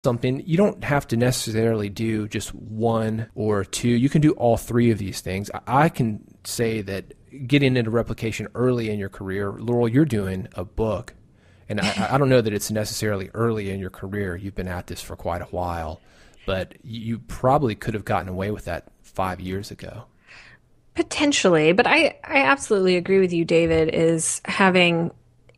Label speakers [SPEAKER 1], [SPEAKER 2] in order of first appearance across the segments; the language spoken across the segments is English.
[SPEAKER 1] something, you don't have to necessarily do just one or two. You can do all three of these things. I can say that getting into replication early in your career, Laurel, you're doing a book. And I don't know that it's necessarily early in your career. You've been at this for quite a while. But you probably could have gotten away with that 5 years ago.
[SPEAKER 2] Potentially, but I absolutely agree with you, David, is having,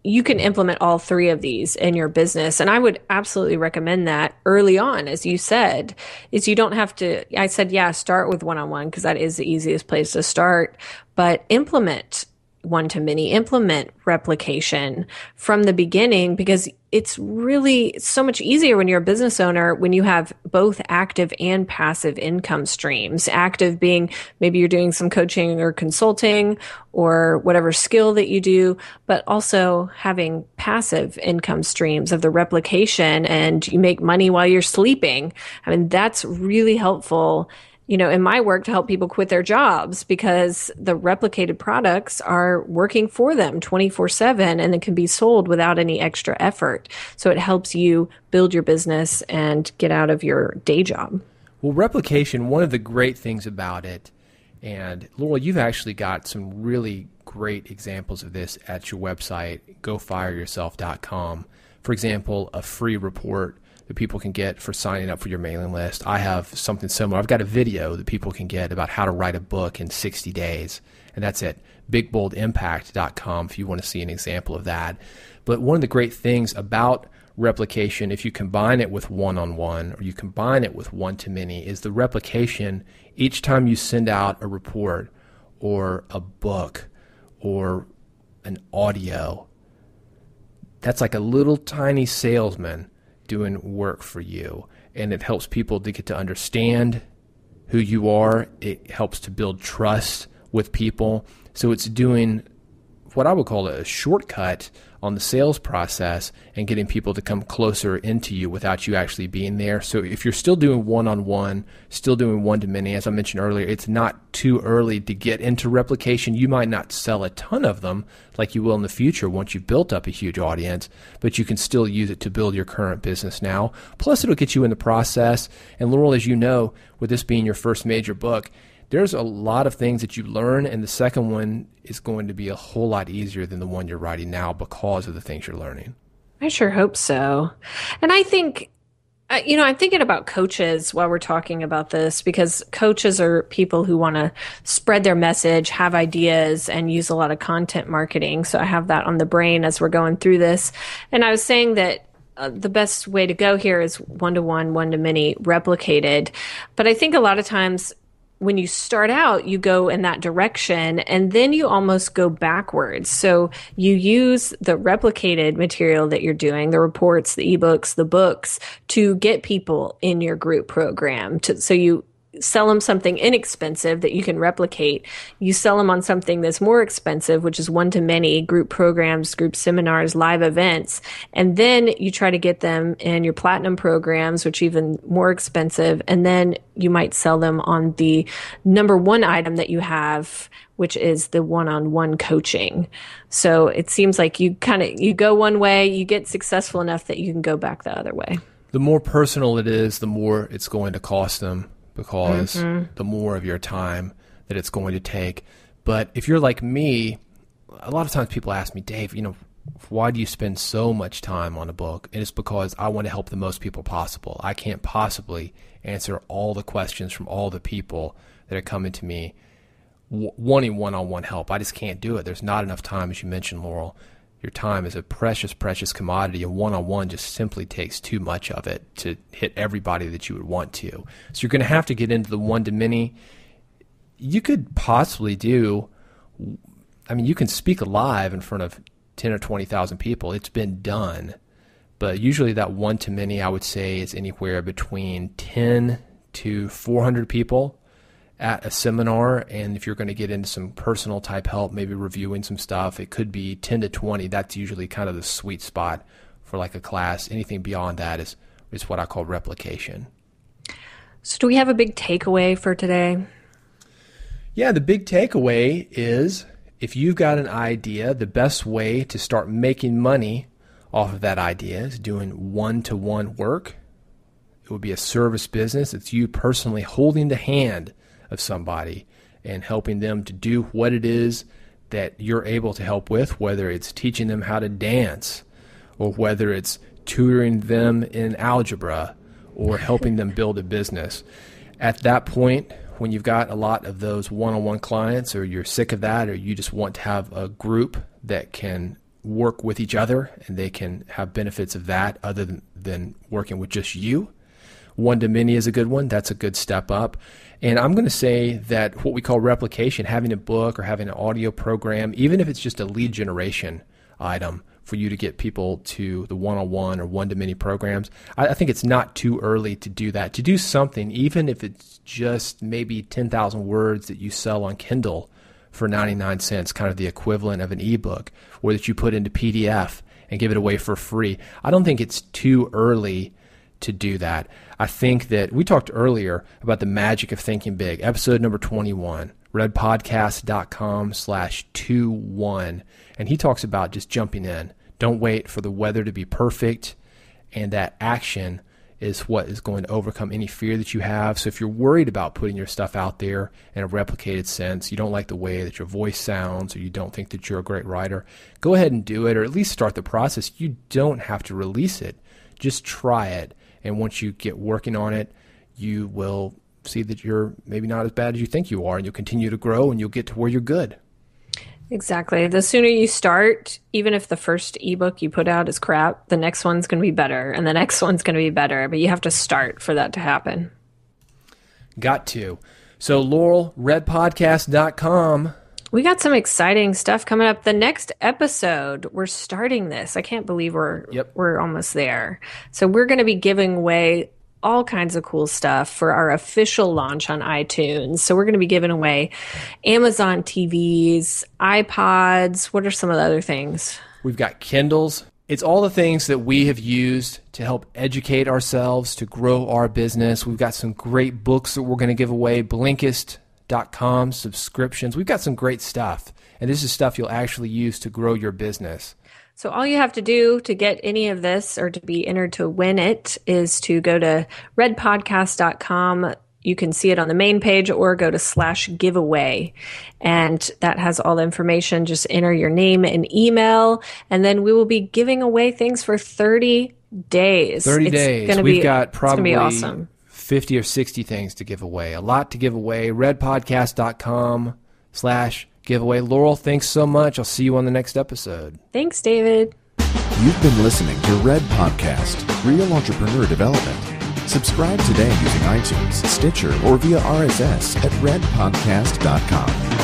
[SPEAKER 2] you can implement all three of these in your business. And I would absolutely recommend that early on, as you said, is you don't have to, I said, yeah, start with one-on-one because that is the easiest place to start, but implement one-to-many, implement replication from the beginning, because it's really so much easier when you're a business owner when you have both active and passive income streams. Active being maybe you're doing some coaching or consulting or whatever skill that you do, but also having passive income streams of the replication, and you make money while you're sleeping. I mean, that's really helpful, you know, in my work to help people quit their jobs, because the replicated products are working for them 24/7 and it can be sold without any extra effort. So it helps you build your business and get out of your day job.
[SPEAKER 1] Well, replication, one of the great things about it, and Laurel, you've actually got some really great examples of this at your website, gofireyourself.com. For example, a free report that people can get for signing up for your mailing list. I have something similar. I've got a video that people can get about how to write a book in 60 days, and that's at bigboldimpact.com if you want to see an example of that. But one of the great things about replication, if you combine it with one-on-one or you combine it with one-to-many, is the replication. Each time you send out a report or a book or an audio, that's like a little tiny salesman doing work for you, and it helps people to get to understand who you are. It helps to build trust with people. So it's doing what I would call a shortcut on the sales process and getting people to come closer into you without you actually being there. So if you're still doing one-on-one, still doing one-to-many, as I mentioned earlier, it's not too early to get into replication. You might not sell a ton of them like you will in the future once you've built up a huge audience, but you can still use it to build your current business now. Plus, it'll get you in the process. And Laurel, as you know, with this being your first major book, there's a lot of things that you learn, and the second one is going to be a whole lot easier than the one you're writing now because of the things you're learning.
[SPEAKER 2] I sure hope so. And I think, you know, I'm thinking about coaches while we're talking about this, because coaches are people who want to spread their message, have ideas, and use a lot of content marketing. So I have that on the brain as we're going through this. And I was saying that the best way to go here is one-to-one, one-to-many, replicated. But I think a lot of times when you start out, you go in that direction and then you almost go backwards. So you use the replicated material that you're doing, the reports, the ebooks, the books, to get people in your group program. So you sell them something inexpensive that you can replicate. You sell them on something that's more expensive, which is one-to-many, group programs, group seminars, live events. And then you try to get them in your platinum programs, which are even more expensive. And then you might sell them on the number one item that you have, which is the one-on-one coaching. So it seems like you go one way, you get successful enough that you can go back the other way.
[SPEAKER 1] The more personal it is, the more it's going to cost them, because the more of your time that it's going to take. But if you're like me, a lot of times people ask me, Dave, you know, why do you spend so much time on a book? And it's because I want to help the most people possible. I can't possibly answer all the questions from all the people that are coming to me wanting one-on-one help. I just can't do it. There's not enough time, as you mentioned, Laurel. Your time is a precious, precious commodity, and one-on-one just simply takes too much of it to hit everybody that you would want to. So you're going to have to get into the one-to-many. You could possibly you can speak live in front of 10 or 20,000 people. It's been done. But usually that one-to-many, I would say, is anywhere between 10 to 400 people at a seminar. And if you're going to get into some personal type help, maybe reviewing some stuff, it could be 10 to 20. That's usually kind of the sweet spot for like a class. Anything beyond that is what I call replication.
[SPEAKER 2] So do we have a big takeaway for today?
[SPEAKER 1] Yeah, the big takeaway is if you've got an idea, the best way to start making money off of that idea is doing one-to-one work it would be a service business. It's you personally holding the hand of somebody and helping them to do what it is that you're able to help with, whether it's teaching them how to dance, or whether it's tutoring them in algebra, or helping them build a business. At that point, when you've got a lot of those one-on-one clients, or you're sick of that, or you just want to have a group that can work with each other and they can have benefits of that other than working with just you, one-to-many is a good one. That's a good step up. And I'm going to say that what we call replication, having a book or having an audio program, even if it's just a lead generation item for you to get people to the one-on-one or one-to-many programs, I think it's not too early to do that. To do something, even if it's just maybe 10,000 words that you sell on Kindle for 99 cents, kind of the equivalent of an ebook, or that you put into PDF and give it away for free. I don't think it's too early to do that. I think that we talked earlier about the magic of thinking big, episode number 21, redpodcast.com/21. And he talks about just jumping in. Don't wait for the weather to be perfect. And that action is what is going to overcome any fear that you have. So if you're worried about putting your stuff out there in a replicated sense, you don't like the way that your voice sounds, or you don't think that you're a great writer, go ahead and do it, or at least start the process. You don't have to release it. Just try it. And once you get working on it, you will see that you're maybe not as bad as you think you are, and you'll continue to grow, and you'll get to where you're good.
[SPEAKER 2] Exactly. The sooner you start, even if the first ebook you put out is crap, the next one's going to be better, and the next one's going to be better. But you have to start for that to happen. Got to.
[SPEAKER 1] So, Laurel, redpodcast.com.
[SPEAKER 2] We got some exciting stuff coming up. The next episode, we're starting this. I can't believe we're almost there. So we're going to be giving away all kinds of cool stuff for our official launch on iTunes. So we're going to be giving away Amazon TVs, iPods. What are some of the other things?
[SPEAKER 1] We've got Kindles. It's all the things that we have used to help educate ourselves, to grow our business. We've got some great books that we're going to give away, Blinkist.com subscriptions. We've got some great stuff. And this is stuff you'll actually use to grow your business.
[SPEAKER 2] So all you have to do to get any of this or to be entered to win it is to go to redpodcast.com. You can see it on the main page, or go to /giveaway. And that has all the information. Just enter your name and email, and then we will be giving away things for 30 days.
[SPEAKER 1] 30 days. We've got probably
[SPEAKER 2] awesome.
[SPEAKER 1] 50 or 60 things to give away. A lot to give away. redpodcast.com/giveaway. Laurel, thanks so much. I'll see you on the next episode.
[SPEAKER 2] Thanks, David.
[SPEAKER 3] You've been listening to Red Podcast, Real Entrepreneur Development. Subscribe today using iTunes, Stitcher, or via RSS at redpodcast.com.